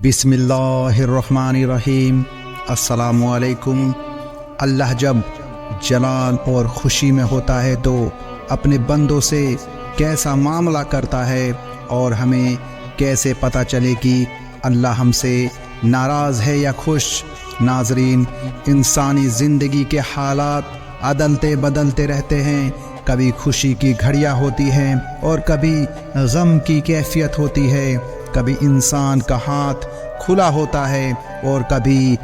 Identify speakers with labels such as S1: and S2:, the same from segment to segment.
S1: بسم اللہ الرحمن الرحیم۔ السلام علیکم۔ اللہ جب جلال اور خوشی میں ہوتا ہے تو اپنے بندوں سے کیسا معاملہ کرتا ہے، اور ہمیں کیسے پتہ چلے کہ اللہ ہم سے ناراض ہے یا خوش۔ ناظرین، انسانی زندگی کے حالات عدلتے بدلتے رہتے ہیں۔ کبھی خوشی کی گھڑیاں ہوتی ہیں اور کبھی غم کی کیفیت ہوتی ہے۔ کبھی انسان کا ہاتھ کھلا ہوتا ہے اور کبھی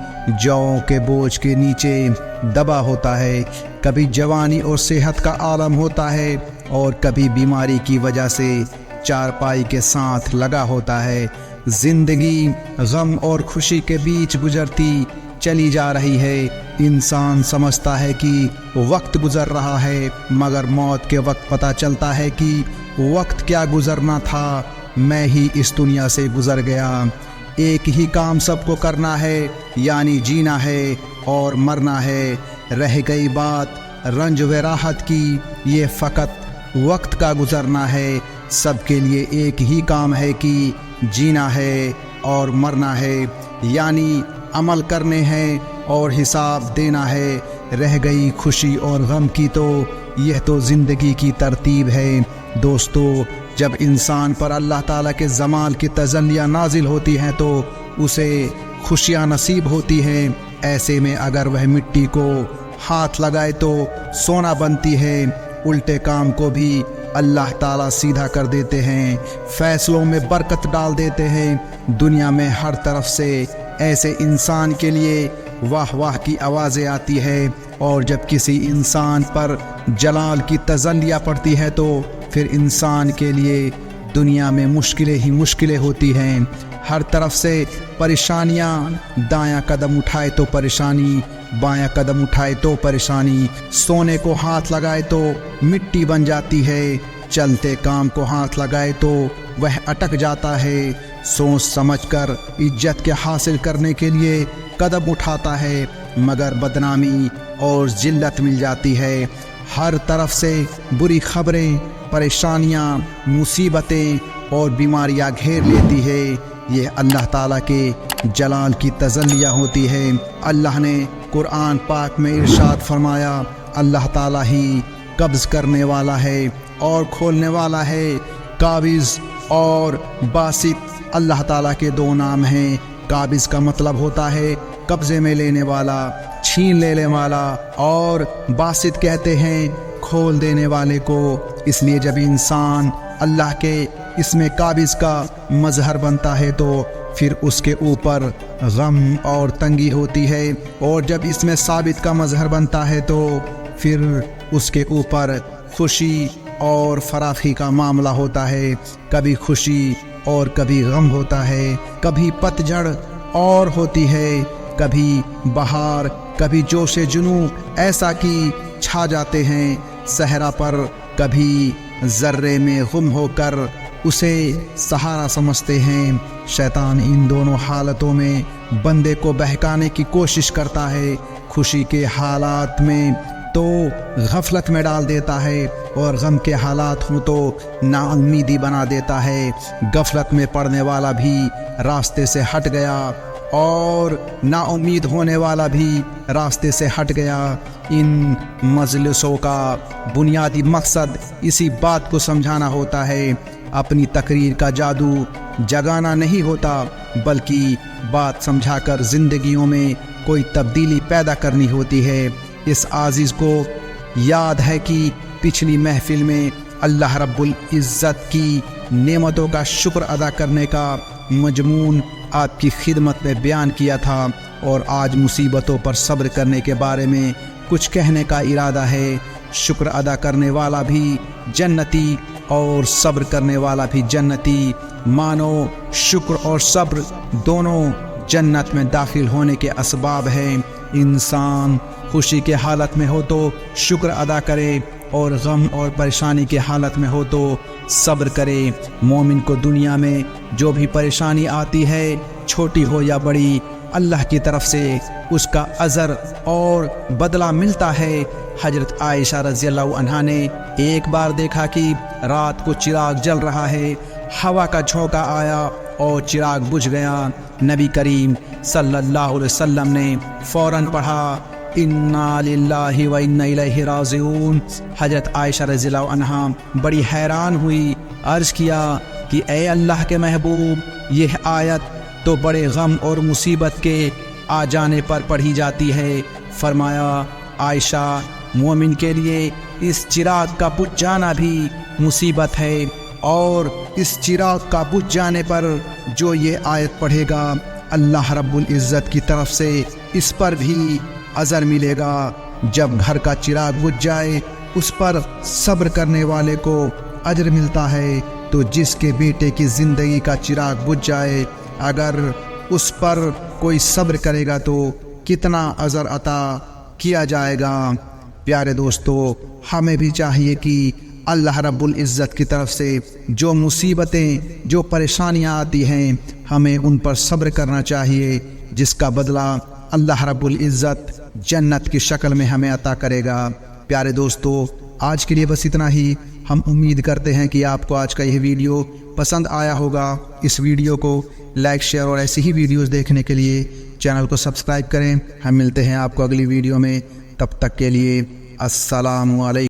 S1: جو کے بوجھ کے نیچے دبا ہوتا ہے۔ کبھی جوانی اور صحت کا عالم ہوتا ہے اور کبھی بیماری کی وجہ سے چارپائی کے ساتھ لگا ہوتا ہے۔ زندگی غم اور خوشی کے بیچ گزرتی چلی جا رہی ہے۔ انسان سمجھتا ہے کہ وقت گزر رہا ہے، مگر موت کے وقت پتہ چلتا ہے کہ وقت کیا گزرنا تھا، میں ہی اس دنیا سے گزر گیا۔ ایک ہی کام سب کو کرنا ہے، یعنی جینا ہے اور مرنا ہے۔ رہ گئی بات رنج و راحت کی، یہ فقط وقت کا گزرنا ہے۔ سب کے لیے ایک ہی کام ہے کہ جینا ہے اور مرنا ہے، یعنی عمل کرنے ہیں اور حساب دینا ہے۔ رہ گئی خوشی اور غم کی تو یہ تو زندگی کی ترتیب ہے۔ دوستو، جب انسان پر اللہ تعالیٰ کے جمال کی تجلیاں نازل ہوتی ہیں تو اسے خوشیاں نصیب ہوتی ہیں۔ ایسے میں اگر وہ مٹی کو ہاتھ لگائے تو سونا بنتی ہے۔ الٹے کام کو بھی اللہ تعالیٰ سیدھا کر دیتے ہیں، فیصلوں میں برکت ڈال دیتے ہیں۔ دنیا میں ہر طرف سے ایسے انسان کے لیے واہ واہ کی آوازیں آتی ہے، اور جب کسی انسان پر جلال کی تجلیاں پڑتی ہے تو پھر انسان کے لیے دنیا میں مشکلیں ہی مشکلیں ہوتی ہیں۔ ہر طرف سے پریشانیاں، دایاں قدم اٹھائے تو پریشانی، بایاں قدم اٹھائے تو پریشانی۔ سونے کو ہاتھ لگائے تو مٹی بن جاتی ہے، چلتے کام کو ہاتھ لگائے تو وہ اٹک جاتا ہے۔ سوچ سمجھ کر عزت کے حاصل کرنے کے لیے قدم اٹھاتا ہے، مگر بدنامی اور ذلت مل جاتی ہے۔ ہر طرف سے بری خبریں، پریشانیاں، مصیبتیں اور بیماریاں گھیر لیتی ہے۔ یہ اللہ تعالیٰ کے جلال کی تجلیاں ہوتی ہے۔ اللہ نے قرآن پاک میں ارشاد فرمایا، اللہ تعالیٰ ہی قبض کرنے والا ہے اور کھولنے والا ہے۔ قابض اور باسط اللہ تعالیٰ کے دو نام ہیں۔ قابض کا مطلب ہوتا ہے قبضے میں لینے والا، چھین لینے والا، اور باسط کہتے ہیں کھول دینے والے کو۔ اس لیے جب انسان اللہ کے اسم قابض کا مظہر بنتا ہے تو پھر اس کے اوپر غم اور تنگی ہوتی ہے، اور جب اسم ثابت کا مظہر بنتا ہے تو پھر اس کے اوپر خوشی اور فراخی کا معاملہ ہوتا ہے۔ کبھی خوشی اور کبھی غم ہوتا ہے، کبھی پتجھڑ اور ہوتی ہے، کبھی بہار، کبھی جوش جنوں ایسا کہ چھا جاتے ہیں صحرا پر۔ کبھی ذرے میں غم ہو کر اسے سہارا سمجھتے ہیں۔ شیطان ان دونوں حالتوں میں بندے کو بہکانے کی کوشش کرتا ہے۔ خوشی کے حالات میں تو غفلت میں ڈال دیتا ہے، اور غم کے حالات ہوں تو نا امیدی بنا دیتا ہے۔ غفلت میں پڑنے والا بھی راستے سے ہٹ گیا اور نا امید ہونے والا بھی راستے سے ہٹ گیا۔ ان مجلسوں کا بنیادی مقصد اسی بات کو سمجھانا ہوتا ہے۔ اپنی تقریر کا جادو جگانا نہیں ہوتا، بلکہ بات سمجھا کر زندگیوں میں کوئی تبدیلی پیدا کرنی ہوتی ہے۔ اس عزیز کو یاد ہے کہ پچھلی محفل میں اللہ رب العزت کی نعمتوں کا شکر ادا کرنے کا مضمون آپ کی خدمت میں بیان کیا تھا، اور آج مصیبتوں پر صبر کرنے کے بارے میں کچھ کہنے کا ارادہ ہے۔ شکر ادا کرنے والا بھی جنتی اور صبر کرنے والا بھی جنتی۔ مانو شکر اور صبر دونوں جنت میں داخل ہونے کے اسباب ہیں۔ انسان خوشی کے حالت میں ہو تو شکر ادا کرے، اور غم اور پریشانی کے حالت میں ہو تو صبر کرے۔ مومن کو دنیا میں جو بھی پریشانی آتی ہے، چھوٹی ہو یا بڑی، اللہ کی طرف سے اس کا اجر اور بدلہ ملتا ہے۔ حضرت عائشہ رضی اللہ عنہا نے ایک بار دیکھا کہ رات کو چراغ جل رہا ہے، ہوا کا جھونکا آیا اور چراغ بجھ گیا۔ نبی کریم صلی اللہ علیہ وسلم نے فوراً پڑھا انا للہ و انا الیہ راجعون۔ حضرت عائشہ رضی اللہ عنہا بڑی حیران ہوئی، عرض کیا کہ اے اللہ کے محبوب، یہ آیت تو بڑے غم اور مصیبت کے آ جانے پر پڑھی جاتی ہے۔ فرمایا عائشہ، مومن کے لیے اس چراغ کا بجھ جانا بھی مصیبت ہے، اور اس چراغ کا بجھ جانے پر جو یہ آیت پڑھے گا اللہ رب العزت کی طرف سے اس پر بھی اجر ملے گا۔ جب گھر کا چراغ بجھ جائے اس پر صبر کرنے والے کو اجر ملتا ہے، تو جس کے بیٹے کی زندگی کا چراغ بجھ جائے اگر اس پر کوئی صبر کرے گا تو کتنا اجر عطا کیا جائے گا۔ پیارے دوستو، ہمیں بھی چاہیے کہ اللہ رب العزت کی طرف سے جو مصیبتیں، جو پریشانیاں آتی ہیں، ہمیں ان پر صبر کرنا چاہیے، جس کا بدلہ اللہ رب العزت جنت کی شکل میں ہمیں عطا کرے گا۔ پیارے دوستو، آج کے لیے بس اتنا ہی۔ ہم امید کرتے ہیں کہ آپ کو آج کا یہ ویڈیو پسند آیا ہوگا۔ اس ویڈیو کو لائک، شیئر اور ایسی ہی ویڈیوز دیکھنے کے لیے چینل کو سبسکرائب کریں۔ ہم ملتے ہیں آپ کو اگلی ویڈیو میں، تب تک کے لیے السلام علیکم۔